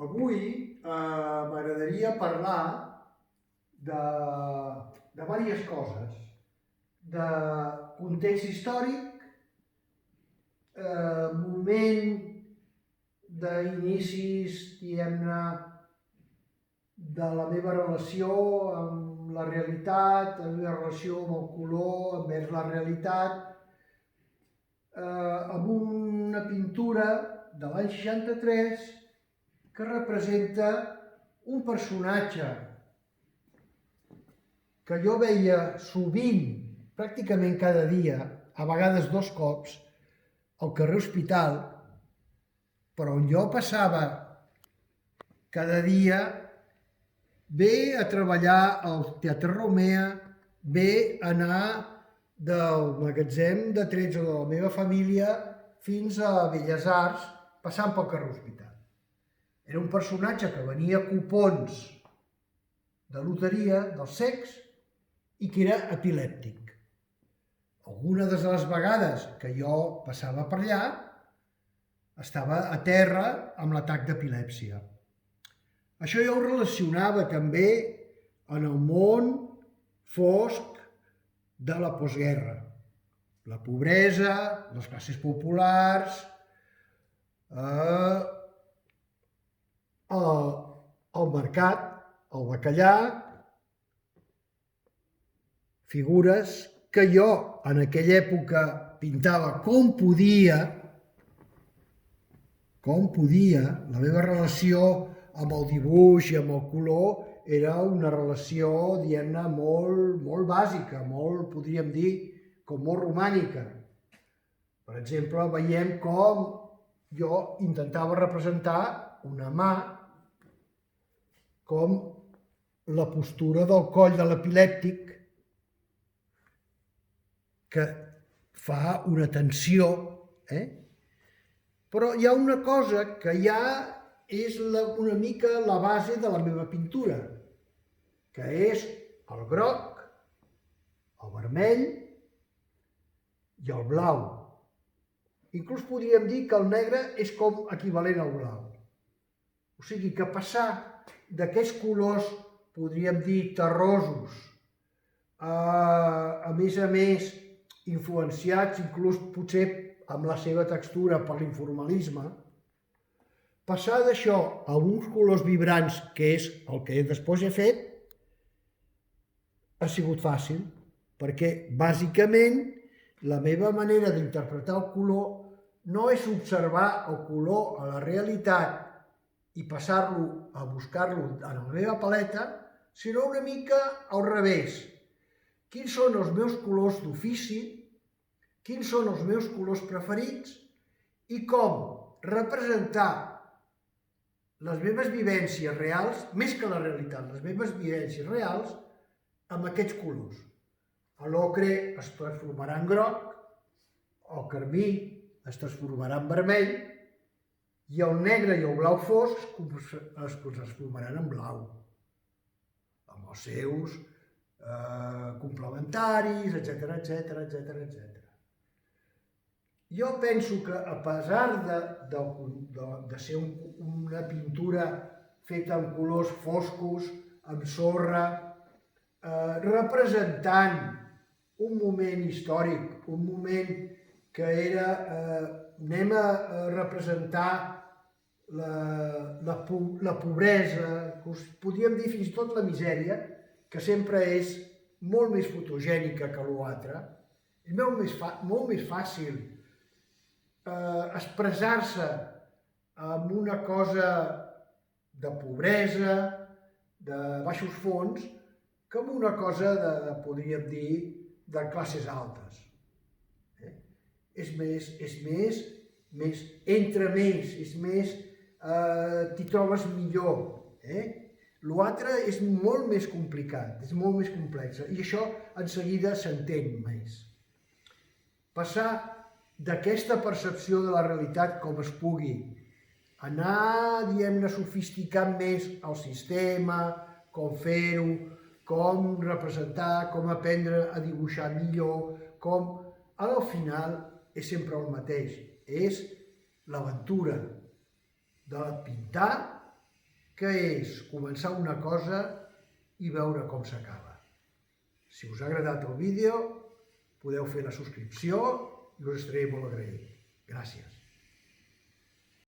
Avui m'agradaria parlar de diverses coses, de context històric, moment d'inicis, diguem-ne, de la meva relació amb la realitat, la meva relació amb el color envers la realitat, amb una pintura de l'any 63 que representa un personatge que jo veia sovint, pràcticament cada dia, a vegades 2 cops, al carrer Hospital, però on jo passava cada dia bé a treballar al Teatre Romea, bé a anar del magatzem de trets de la meva família fins a Belles Arts, passant pel carrer Hospital. Era un personatge que venia a cupons de loteria, dels cecs, i que era epilèptic. Algunes de les vegades que jo passava per allà, estava a terra amb l'atac d'epilèpsia. Això jo ho relacionava també en el món fosc de la postguerra. La pobresa, les classes populars, el mercat, el bacallà, figures que jo en aquella època pintava com podia, la meva relació amb el dibuix i amb el color era una relació, diguem-ne, molt bàsica, podríem dir, com molt romànica. Per exemple, veiem com jo intentava representar una mà, com la postura del coll de l'epilèptic, que fa una tensió, Però hi ha una cosa que ja és una mica la base de la meva pintura, que és el groc, el vermell i el blau. Inclús podríem dir que el negre és com equivalent al blau. O sigui que passar d'aquests colors, podríem dir terrosos, a més, influenciats inclús potser amb la seva textura per l'informalisme, passar d'això a uns colors vibrants, que és el que després he fet, ha sigut fàcil, perquè bàsicament la meva manera d'interpretar el color no és observar el color a la realitat i passar-lo a buscar-lo en la meva paleta, sinó una mica al revés. Quins són els meus colors d'ofici, quins són els meus colors preferits i com representar les meves vivències reals, més que la realitat, les meves vivències reals, amb aquests colors. L'ocre es transformarà en groc, el carmí es transformarà en vermell i el negre i el blau fosc es transformaran en blau, amb els seus complementaris, etc. Jo penso que, a pesar de ser una pintura feta en colors foscos, amb sorra, representant un moment històric, un moment que era, anem a representar la pobresa, podríem dir fins i tot la misèria, que sempre és molt més fotogènica que l'altre, és molt més fàcil expressar-se amb una cosa de pobresa, de baixos fons, que amb una cosa, podríem dir, de classes altes. És més, t'hi trobes millor. L'altre és molt més complicat, és molt més complex, i això en seguida s'entén més. Passar d'aquesta percepció de la realitat com es pugui, anar, diguem-ne, sofisticant més el sistema, com fer-ho, com representar, com aprendre a dibuixar millor, com... Al final és sempre el mateix, és l'aventura de pintar que és començar una cosa i veure com s'acaba. Si us ha agradat el vídeo, podeu fer la subscripció i us estaré molt agraït. Gràcies.